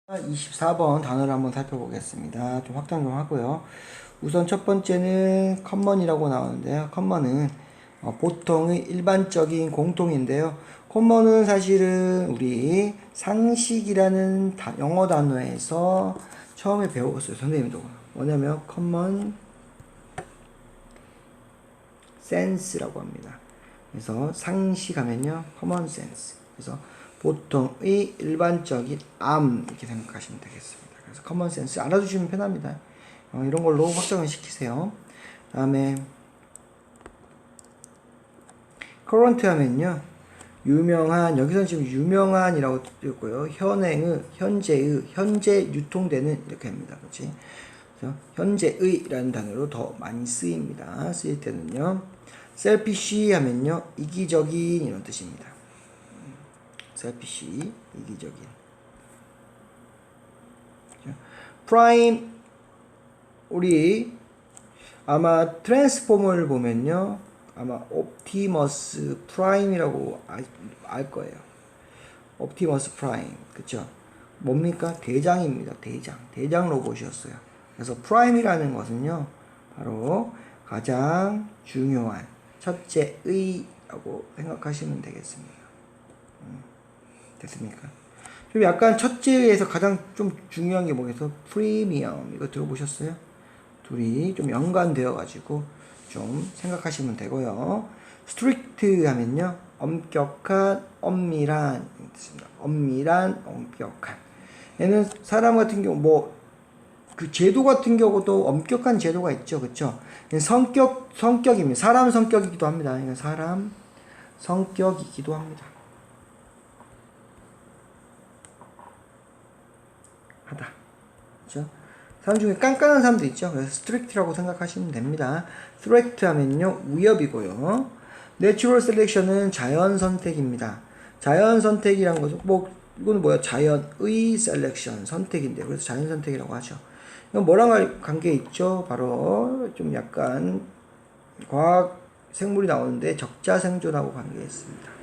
24번 단어를 한번 살펴보겠습니다. 좀 확장 좀 하고요. 우선 첫 번째는 common이라고 나오는데요. common은 보통의 일반적인 공통인데요. common은 사실은 우리 상식이라는 영어 단어에서 처음에 배웠어요. 선생님도. 뭐냐면 common sense라고 합니다. 그래서 상식하면요. common sense. 그래서 보통의 일반적인 암 이렇게 생각하시면 되겠습니다. 그래서 common sense 알아두시면 편합니다. 이런 걸로 확정을 시키세요. 다음에 current 하면요. 유명한, 여기서는 지금 유명한이라고 뜨고요. 현재 유통되는 이렇게 합니다. 그렇지? 그래서 현재의라는 단어로 더 많이 쓰입니다. 쓰일 때는요. selfish 하면요. 이기적인 이런 뜻입니다. selfish, 이기적인. prime, 우리 아마 트랜스포머를 보면요. 아마 옵티머스 프라임이라고 알 거예요. 옵티머스 프라임. 그쵸? 뭡니까? 대장입니다. 대장 로봇이었어요. 그래서 프라임이라는 것은요. 바로 가장 중요한 첫째의라고 생각하시면 되겠습니다. 됐습니까? 좀 약간 첫째에서 가장 좀 중요한 게 뭐겠어? 프리미엄. 이거 들어보셨어요? 둘이 좀 연관되어 가지고 좀 생각하시면 되고요. strict 하면요. 엄격한, 엄밀한 뜻입니다. 엄밀한, 엄격한. 얘는 사람 같은 경우 그 제도 같은 경우도 엄격한 제도가 있죠. 그쵸? 성격입니다. 사람 성격이기도 합니다. 사람 성격이기도 합니다. 하다. 그죠? 사람 중에 깐깐한 사람도 있죠. 그래서 strict라고 생각하시면 됩니다. threat 하면요. 위협이고요. natural selection은 자연 선택입니다. 자연 선택이란 것은 이거는 뭐야? 자연의 selection 선택인데요. 그래서 자연 선택이라고 하죠. 이건 뭐랑 관계 있죠? 바로 좀 약간 과학 생물이 나오는데 적자생존하고 관계 있습니다.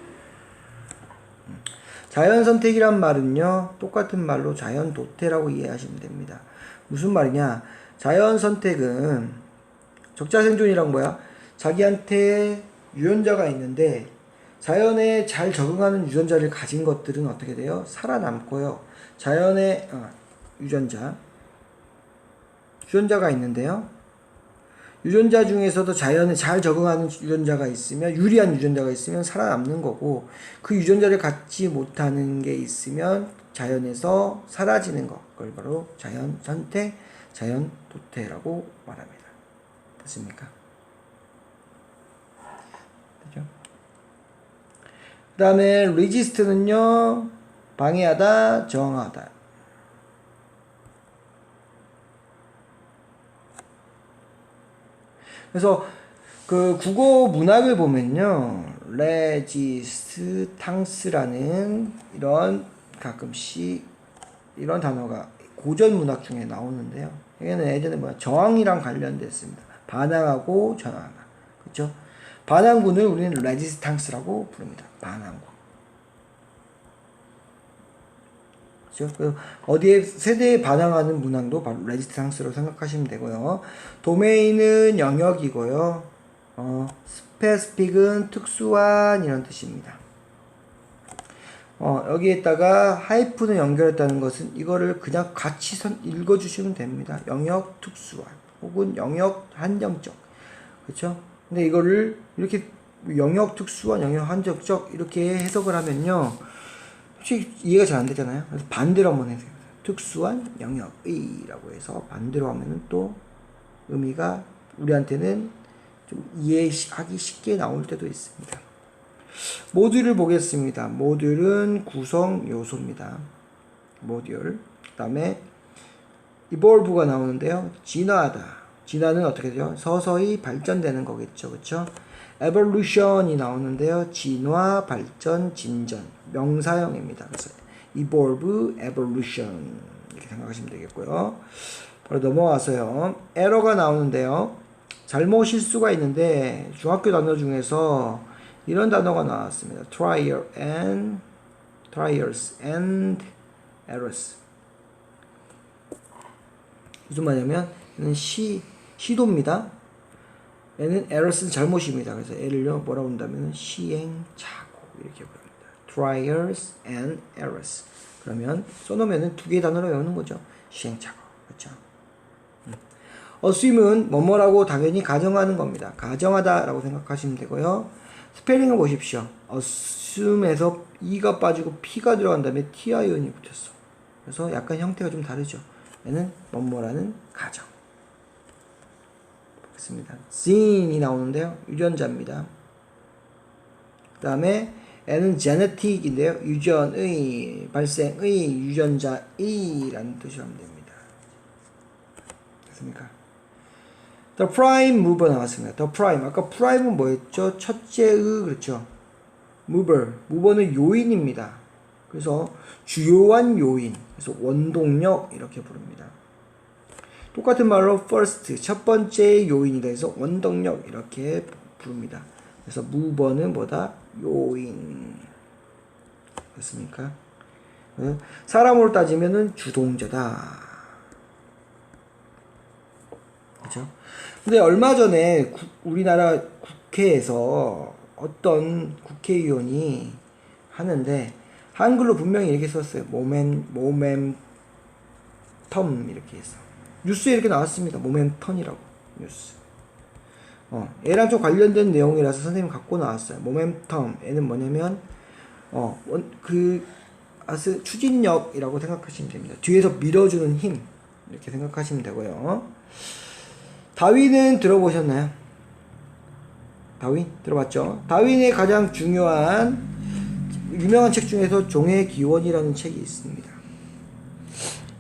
자연 선택이란 말은요. 똑같은 말로 자연 도태라고 이해하시면 됩니다. 무슨 말이냐? 자연 선택은 적자생존이란 뭐야? 자기한테 유전자가 있는데 자연에 잘 적응하는 유전자를 가진 것들은 어떻게 돼요? 살아남고요. 자연의 유전자가 있는데요. 유전자 중에서도 자연에 잘 적응하는 유전자가 있으면, 유리한 유전자가 있으면 살아남는 거고, 그 유전자를 갖지 못하는 게 있으면 자연에서 사라지는 것. 그걸 바로 자연 선택, 자연 도태라고 말합니다. 됐습니까? 그죠? 그 다음에 resist는요, 방해하다, 저항하다. 그래서 그 국어 문학을 보면요. 레지스탕스라는 이런 가끔씩 이런 단어가 고전 문학 중에 나오는데요. 얘는 예전에 저항이랑 관련됐습니다. 반항하고 저항하다. 그렇죠? 반항군을 우리는 레지스탕스라고 부릅니다. 반항군. 그렇죠? 어디에 세대에 반항하는 문항도 바로 레지스탕스로 생각하시면 되고요. 도메인은 영역이고요. 스페시픽은 특수한 이런 뜻입니다. 여기에다가 하이픈을 연결했다는 것은 이거를 그냥 같이 읽어주시면 됩니다. 영역 특수한 혹은 영역 한정적. 그렇죠? 근데 이거를 이렇게 영역 특수한, 영역 한정적 이렇게 해석을 하면요. 솔직히 이해가 잘 안 되잖아요. 그래서 반대로 한번 해주세요. 특수한 영역이라고 해서 반대로 하면은 또 의미가 우리한테는 좀 이해하기 쉽게 나올 때도 있습니다. 모듈을 보겠습니다. 모듈은 구성 요소입니다. 모듈. 그 다음에 evolve가 나오는데요. 진화하다. 진화는 어떻게 되죠? 서서히 발전되는 거겠죠. 그쵸? evolution이 나오는데요. 진화, 발전, 진전. 명사형입니다. 그래서 evolve, evolution 이렇게 생각하시면 되겠고요. 바로 넘어와서요. error가 나오는데요. 잘못 실수가 있는데 중학교 단어 중에서 이런 단어가 나왔습니다. trials and errors. 무슨 말이냐면 얘는 시도입니다. 얘는 errors는 잘못입니다. 그래서 얘를요 뭐라고 한다면 시행착오 이렇게 부릅니다. trials and errors. 그러면 써놓으면 두 개의 단어로 외우는 거죠. 시행착오. 그렇죠? assume은 뭐뭐라고 당연히 가정하는 겁니다. 가정하다라고 생각하시면 되고요. 스펠링을 보십시오. assume에서 e가 빠지고 p가 들어간 다음에 ti언이 붙였어. 그래서 약간 형태가 좀 다르죠. 얘는 뭐뭐라는 가정. 보겠습니다. gene이 나오는데요. 유전자입니다. 그 다음에 N은 genetic인데요. 유전의, 발생의, 유전자의라는 뜻으로 하면 됩니다. 됐습니까? The prime mover 나왔습니다. The prime. 아까 prime은 뭐였죠? 첫째의, 그렇죠? mover는 요인입니다. 그래서 주요한 요인. 그래서 원동력 이렇게 부릅니다. 똑같은 말로 first, 첫 번째 요인이다 해서 원동력 이렇게 부릅니다. 그래서 mover는 뭐다? 요인. 됐습니까? 사람으로 따지면은 주동자다. 그죠? 근데 얼마 전에 우리나라 국회에서 어떤 국회의원이 하는데 한글로 분명히 이렇게 썼어요. 모멘텀 이렇게 해서 뉴스에 이렇게 나왔습니다. 모멘텀이라고 뉴스. 얘랑 좀 관련된 내용이라서 선생님 갖고 나왔어요. 모멘텀. 얘는 뭐냐면 추진력이라고 생각하시면 됩니다. 뒤에서 밀어주는 힘 이렇게 생각하시면 되고요. 다윈은 들어보셨나요? 다윈 들어봤죠? 다윈의 가장 중요한 유명한 책 중에서 종의 기원이라는 책이 있습니다.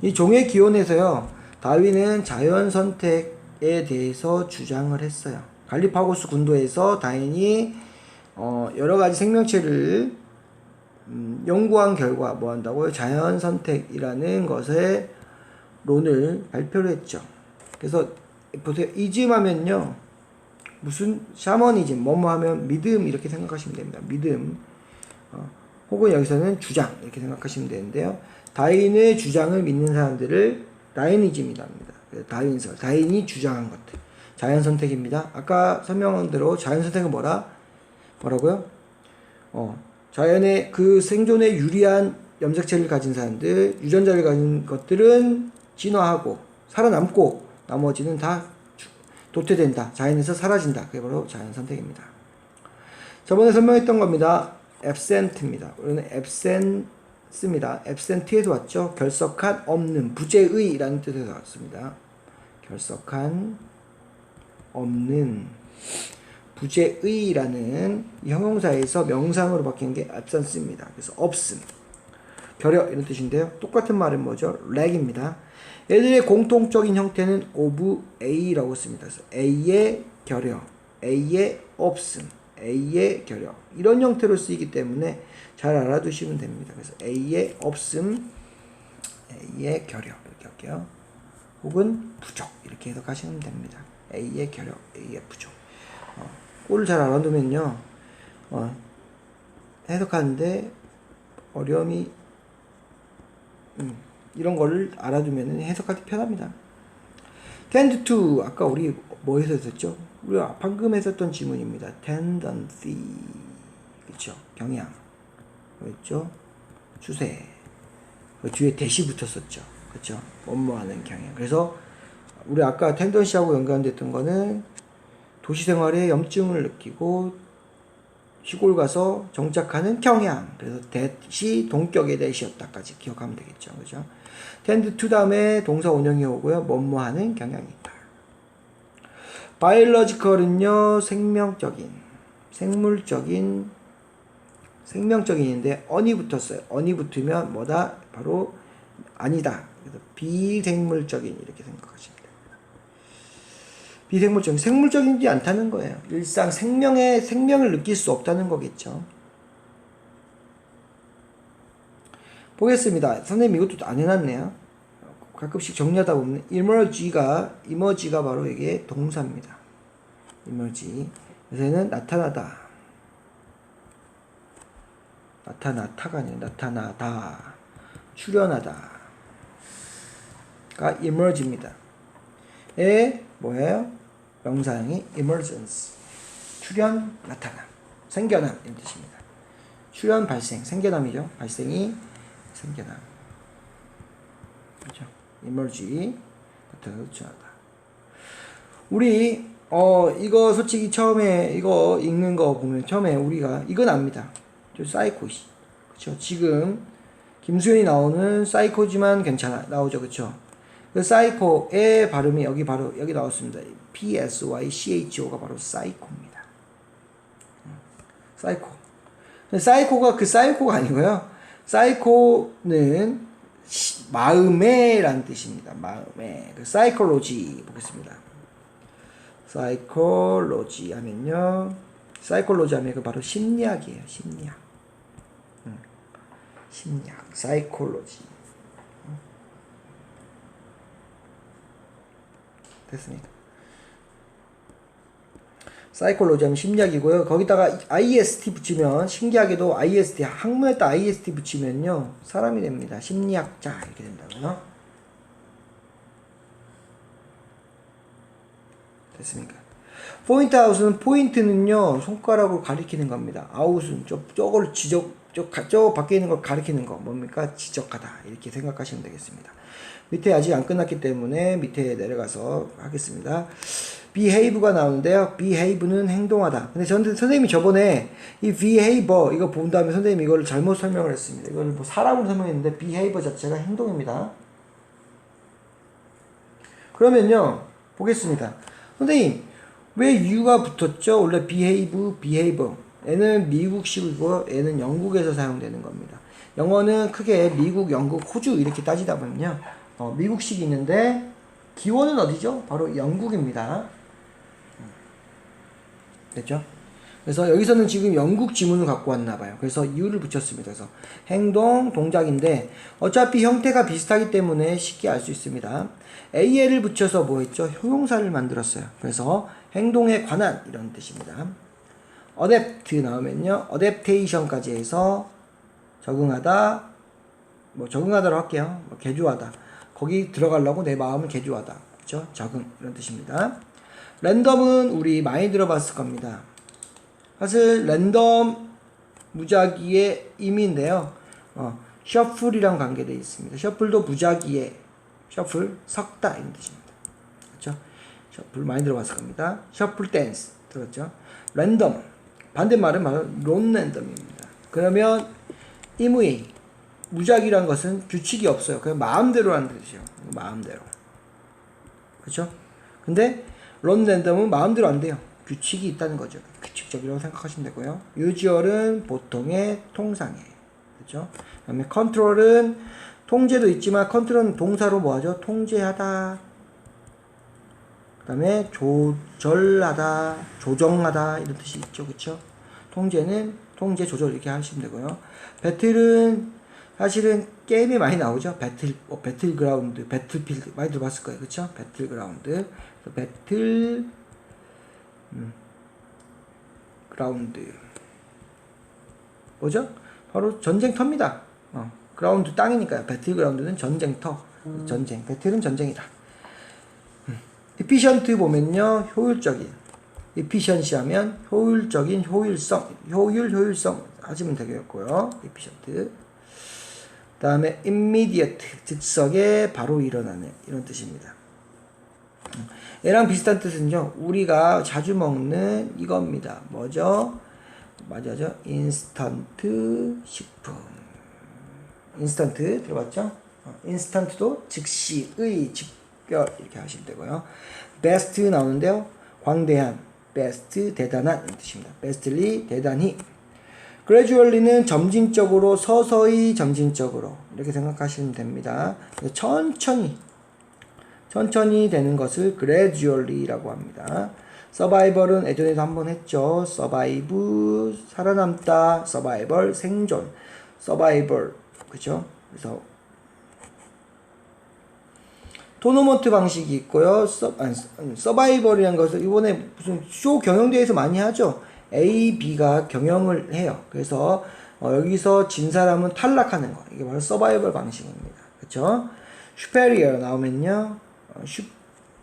이 종의 기원에서요, 다윈은 자연 선택에 대해서 주장을 했어요. 갈리파고스 군도에서 다윈이 여러 가지 생명체를 연구한 결과 뭐 한다고요? 자연 선택이라는 것의 론을 발표를 했죠. 그래서 보세요. 이즘 하면요, 무슨 샤머니즘, 뭐뭐 하면 믿음 이렇게 생각하시면 됩니다. 믿음. 혹은 여기서는 주장 이렇게 생각하시면 되는데요. 다윈의 주장을 믿는 사람들을 다이니즘이라 합니다. 다윈설, 다윈이 주장한 것들. 자연 선택입니다. 아까 설명한 대로 자연 선택은 뭐라고요? 자연의 그 생존에 유리한 염색체를 가진 사람들, 유전자를 가진 것들은 진화하고 살아남고 나머지는 다 도태된다. 자연에서 사라진다. 그게 바로 자연 선택입니다. 저번에 설명했던 겁니다. absent입니다. 우리는 absence입니다. absent에서 왔죠. 결석한, 없는, 부재의라는 뜻에서 왔습니다. 결석한, 없는, 부재의라는 형용사에서 명상으로 바뀐 게 absence입니다. 그래서 없음, 결여 이런 뜻인데요. 똑같은 말은 뭐죠? lag입니다. 얘들의 공통적인 형태는 of A라고 씁니다. 그래서 A의 결여, A의 없음, A의 결여 이런 형태로 쓰이기 때문에 잘 알아두시면 됩니다. 그래서 A의 없음, A의 결여 이렇게 할게요. 혹은 부족 이렇게 해석하시면 됩니다. A의 결여, A의 부족. 꼴을 잘 알아두면요, 해석하는데 어려움이 이런 거를 알아두면 해석할 때 편합니다. tend to 아까 우리 뭐에서 했었죠? 우리가 방금 했었던 지문입니다. tendency 그렇죠? 경향 그렇죠? 추세 그 뒤에 대시 붙었었죠. 그렇죠? 뭐뭐하는 경향. 그래서 우리 아까 tendency하고 연관됐던 거는 도시 생활에 염증을 느끼고 시골 가서 정착하는 경향. 그래서 대시 동격의 대시였다까지 기억하면 되겠죠. 그죠? tend to 다음에 동사 원형이 오고요. 뭐뭐하는 경향이 있다. biological은요, 생명적인인데 on이 붙었어요. on이 붙으면 뭐다? 바로 아니다. 그래서 비생물적인 이렇게 생각하시면 됩니다. 비생물적인, 생물적이지 않다는 거예요. 일상 생명을 느낄 수 없다는 거겠죠. 보겠습니다. 선생님 이것도 안 해놨네요. 가끔씩 정리하다 보면 emerge가 바로 이게 동사입니다. emerge. 그래서는 나타나다. 나타나다가 아니라 나타나다. 출현하다가 emerge입니다. 에 뭐예요? 명사형이 emergence. 출현, 나타남, 생겨남 이런 뜻입니다. 출현, 발생, 생겨남이죠. 발생이 생겨남. 그렇죠? emerge, 나타나다, 출현하다. 우리 이거 솔직히 처음에 이거 읽는 거 보면 처음에 우리가 이건 압니다. 저 사이코시. 그렇죠? 지금 김수현이 나오는 사이코지만 괜찮아 나오죠, 그렇죠? 그 사이코의 발음이 여기 바로 여기 나왔습니다. PSYCHO가 바로 사이코입니다. 사이코. 사이코가 그 사이코가 아니고요. 사이코는 마음에라는 뜻입니다. 마음에. 그 사이콜로지 보겠습니다. 사이콜로지 하면요. 사이콜로지 하면 그 바로 심리학이에요. 심리학. 심리학. 사이콜로지. 됐습니다. 사이콜로지 하면 심리학이고요. 거기다가 IST 붙이면 신기하게도 IST 학문에다 IST 붙이면요 사람이 됩니다. 심리학자 이렇게 된다고요. 됐습니까? 포인트 아웃은 포인트는요 손가락으로 가리키는 겁니다. 아웃은 저걸 저 밖에 있는 걸 가리키는 거 뭡니까? 지적하다 이렇게 생각하시면 되겠습니다. 밑에 아직 안 끝났기 때문에 밑에 내려가서 하겠습니다. behave가 나오는데요. behave는 행동하다. 근데 선생님이 저번에 이 behavior 이거 본 다음에 선생님이 이걸 잘못 설명을 했습니다. 이걸 뭐 사람으로 설명했는데 behavior 자체가 행동입니다. 그러면요 보겠습니다. 선생님 왜 U가 붙었죠? 원래 behavior 얘는 미국식이고 얘는 영국에서 사용되는 겁니다. 영어는 크게 미국, 영국, 호주 이렇게 따지다 보면요 미국식이 있는데 기원은 어디죠? 바로 영국입니다. 됐죠? 그래서 여기서는 지금 영국 지문을 갖고 왔나봐요. 그래서 U를 붙였습니다. 그래서 행동, 동작인데 어차피 형태가 비슷하기 때문에 쉽게 알 수 있습니다. AL을 붙여서 뭐 했죠? 효용사를 만들었어요. 그래서 행동에 관한 이런 뜻입니다. adapt 나오면요. adaptation까지 해서 적응하다, 뭐 적응하다로 할게요. 뭐 개조하다. 거기 들어가려고 내 마음을 개조하다. 그렇죠? 적응 이런 뜻입니다. 랜덤은 우리 많이 들어봤을 겁니다. 사실 랜덤 무작위의 의미인데요. 셔플이랑 관계되어 있습니다. 셔플도 무작위의 셔플 섞다 이런 뜻입니다. 그렇죠? 셔플 많이 들어봤을 겁니다. 셔플 댄스 들었죠? 랜덤 반대말은 바로 론랜덤입니다. 그러면 임의 무작위란 것은 규칙이 없어요. 그냥 마음대로 하는 뜻이에요. 마음대로. 그렇죠? 근데 론랜덤은 마음대로 안 돼요. 규칙이 있다는 거죠. 규칙적이라고 생각하시면 되고요. usual은 보통의 통상의. 그렇죠? 그다음에 control은 통제도 있지만 컨트롤은 동사로 뭐하죠? 통제하다. 그다음에 조절하다, 조정하다 이런 뜻이 있죠. 그렇죠? 통제는 통제, 조절 이렇게 하시면 되고요. 배틀은 사실은 게임이 많이 나오죠. 배틀그라운드, 배틀필드 많이 들어봤을 거예요. 그렇죠? 배틀그라운드, 그라운드 뭐죠? 바로 전쟁터입니다. 그라운드 땅이니까요. 배틀그라운드는 전쟁터, 전쟁. 배틀은 전쟁이다. efficient 보면요, 효율적인. efficiency 하면 효율적인, 효율성, 효율성 하시면 되겠고요. efficient. 그 다음에 immediate, 즉석에 바로 일어나는 이런 뜻입니다. 얘랑 비슷한 뜻은요, 우리가 자주 먹는 이겁니다. 뭐죠? 맞아죠? 인스턴트 식품. 인스턴트 들어봤죠? 인스턴트도 즉시의, 즉결 이렇게 하시면 되고요. best 나오는데요, 광대한, best 대단한 이런 뜻입니다. bestly 대단히. gradually는 점진적으로, 서서히 점진적으로 이렇게 생각하시면 됩니다. 천천히 되는 것을 gradually라고 합니다. survival은 예전에도 한번 했죠. survive 살아남다, survival 생존, survival 그죠? 그래서 토너먼트 방식이 있고요. 서바이벌이라는 것을 이번에 무슨 쇼 경영대회에서 많이 하죠. A, B가 경영을 해요. 그래서 여기서 진 사람은 탈락하는 거. 이게 바로 서바이벌 방식입니다. 그렇죠? superior 나오면요.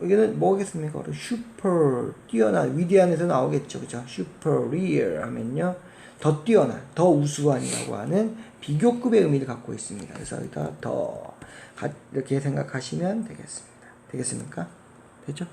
여기는 뭐겠습니까? super, 뛰어난, 위대한에서 나오겠죠. 그죠? superior 하면요. 더 뛰어난, 더 우수한이라고 하는 비교급의 의미를 갖고 있습니다. 그래서 여기다 더, 이렇게 생각하시면 되겠습니다. 되겠습니까? 되죠?